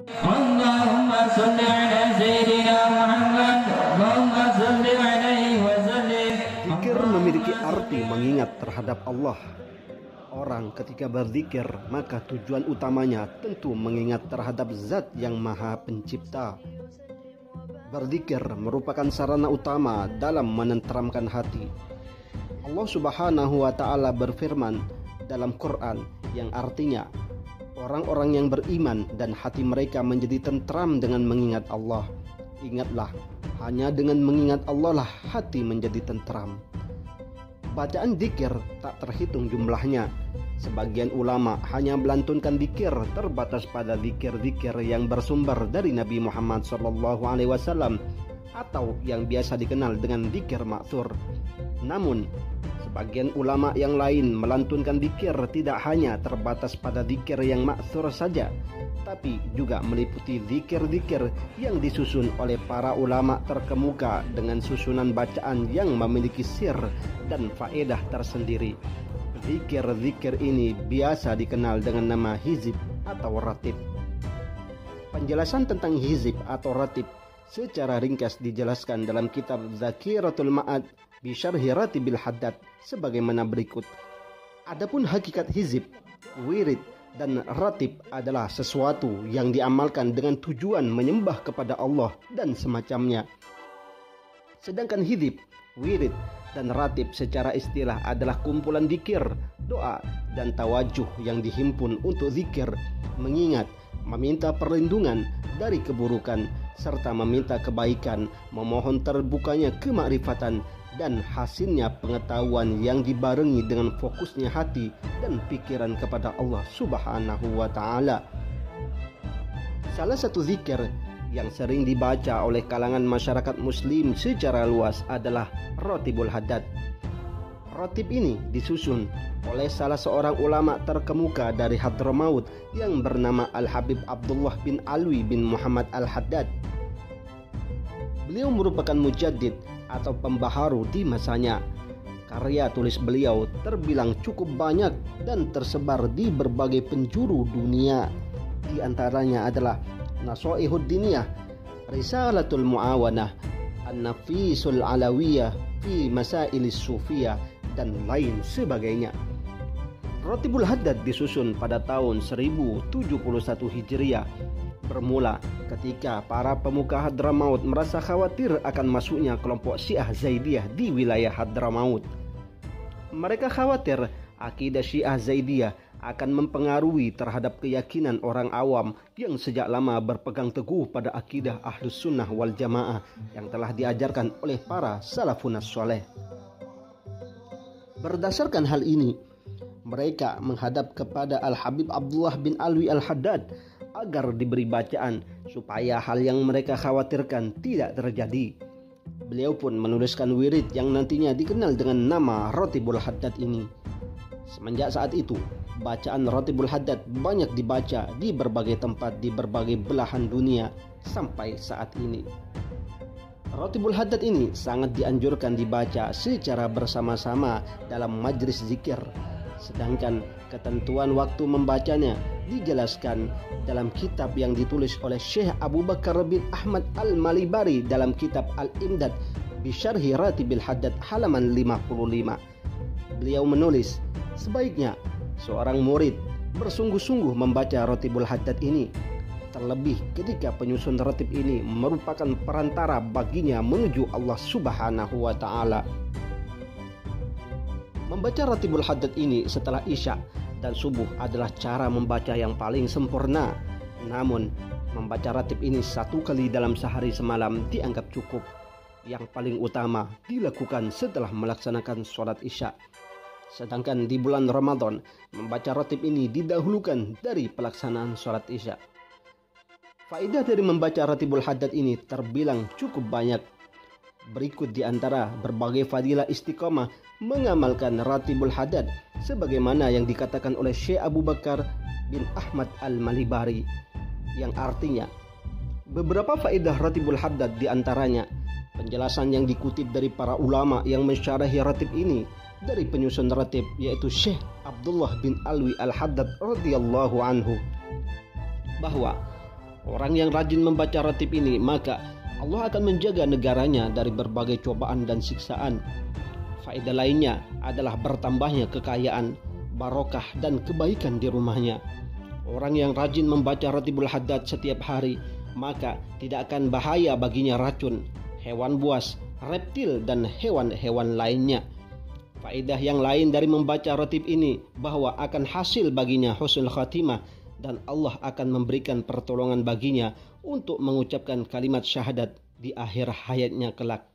Allahumma salli ala Sayyidina Muhammad. Allahumma salli alaihi wa sallim. Zikir memiliki arti mengingat terhadap Allah. Orang ketika berzikir, maka tujuan utamanya tentu mengingat terhadap Zat yang Maha Pencipta. Berzikir merupakan sarana utama dalam menenteramkan hati. Allah Subhanahu wa Ta'ala berfirman dalam Quran yang artinya, orang-orang yang beriman dan hati mereka menjadi tentram dengan mengingat Allah. Ingatlah, hanya dengan mengingat Allah lah hati menjadi tentram. Bacaan zikir tak terhitung jumlahnya. Sebagian ulama hanya melantunkan zikir terbatas pada zikir-zikir yang bersumber dari Nabi Muhammad SAW atau yang biasa dikenal dengan zikir ma'thur. Namun, sebagian ulama yang lain melantunkan zikir tidak hanya terbatas pada zikir yang ma'thur saja, tapi juga meliputi zikir-zikir yang disusun oleh para ulama terkemuka dengan susunan bacaan yang memiliki sir dan faedah tersendiri. Zikir-zikir ini biasa dikenal dengan nama hizib atau ratib. Penjelasan tentang hizib atau ratib secara ringkas dijelaskan dalam kitab Zakiratul Ma'ad bi Syarhi Ratibil Haddad sebagaimana berikut. Adapun hakikat hizib, wirid, dan ratib adalah sesuatu yang diamalkan dengan tujuan menyembah kepada Allah dan semacamnya. Sedangkan hizib, wirid, dan ratib secara istilah adalah kumpulan zikir, doa, dan tawajuh yang dihimpun untuk zikir, mengingat, meminta perlindungan dari keburukan, serta meminta kebaikan, memohon terbukanya kemakrifatan, dan hasilnya pengetahuan yang dibarengi dengan fokusnya hati dan pikiran kepada Allah Subhanahu wa Ta'ala. Salah satu zikir yang sering dibaca oleh kalangan masyarakat muslim secara luas adalah Ratibul Haddad. Ratib ini disusun oleh salah seorang ulama terkemuka dari Hadramaut yang bernama Al-Habib Abdullah bin Alwi bin Muhammad Al-Haddad. Beliau merupakan mujaddid atau pembaharu di masanya. Karya tulis beliau terbilang cukup banyak dan tersebar di berbagai penjuru dunia. Di antaranya adalah Nasaihud Diniyah, Risalatul Muawanah, An-Nafisul Alawiyah fi Masailis Sufiyah, dan lain sebagainya. Ratibul Haddad disusun pada tahun 1071 Hijriah, bermula ketika para pemuka Hadramaut merasa khawatir akan masuknya kelompok Syiah Zaidiyah di wilayah Hadramaut. Mereka khawatir akidah Syiah Zaidiyah akan mempengaruhi terhadap keyakinan orang awam yang sejak lama berpegang teguh pada akidah Ahlus Sunnah wal Jamaah yang telah diajarkan oleh para salafun saleh. Berdasarkan hal ini, mereka menghadap kepada Al-Habib Abdullah bin Alwi Al-Haddad agar diberi bacaan supaya hal yang mereka khawatirkan tidak terjadi. Beliau pun menuliskan wirid yang nantinya dikenal dengan nama Ratibul Haddad ini. Semenjak saat itu, bacaan Ratibul Haddad banyak dibaca di berbagai tempat di berbagai belahan dunia sampai saat ini. Ratibul Haddad ini sangat dianjurkan dibaca secara bersama-sama dalam majlis zikir. Sedangkan ketentuan waktu membacanya dijelaskan dalam kitab yang ditulis oleh Syekh Abu Bakar bin Ahmad Al-Malibari dalam kitab Al-Imdad bi Syarhi Ratibil Haddad halaman 55. Beliau menulis, sebaiknya seorang murid bersungguh-sungguh membaca Ratibul Haddad ini, terlebih ketika penyusun ratib ini merupakan perantara baginya menuju Allah Subhanahu wa Ta'ala. Membaca Ratibul Haddad ini setelah Isya dan subuh adalah cara membaca yang paling sempurna. Namun, membaca ratib ini 1 kali dalam sehari semalam dianggap cukup. Yang paling utama dilakukan setelah melaksanakan sholat Isya. Sedangkan di bulan Ramadan, membaca ratib ini didahulukan dari pelaksanaan sholat Isya. Faedah dari membaca Ratibul Haddad ini terbilang cukup banyak. Berikut di antara berbagai fadilah istiqamah mengamalkan Ratibul Haddad sebagaimana yang dikatakan oleh Syekh Abu Bakar bin Ahmad Al-Malibari, yang artinya beberapa faedah Ratibul Haddad di antaranya penjelasan yang dikutip dari para ulama yang mensyarahi ratib ini dari penyusun ratib, yaitu Syekh Abdullah bin Alwi Al-Haddad radhiyallahu anhu, bahwa Orang yang rajin membaca ratib ini, maka Allah akan menjaga negaranya dari berbagai cobaan dan siksaan. Faedah lainnya adalah bertambahnya kekayaan, barokah dan kebaikan di rumahnya. Orang yang rajin membaca ratibul haddad setiap hari, maka tidak akan bahaya baginya racun, hewan buas, reptil dan hewan-hewan lainnya. Faedah yang lain dari membaca ratib ini bahwa akan hasil baginya husnul khatimah dan Allah akan memberikan pertolongan baginya untuk mengucapkan kalimat syahadat di akhir hayatnya kelak.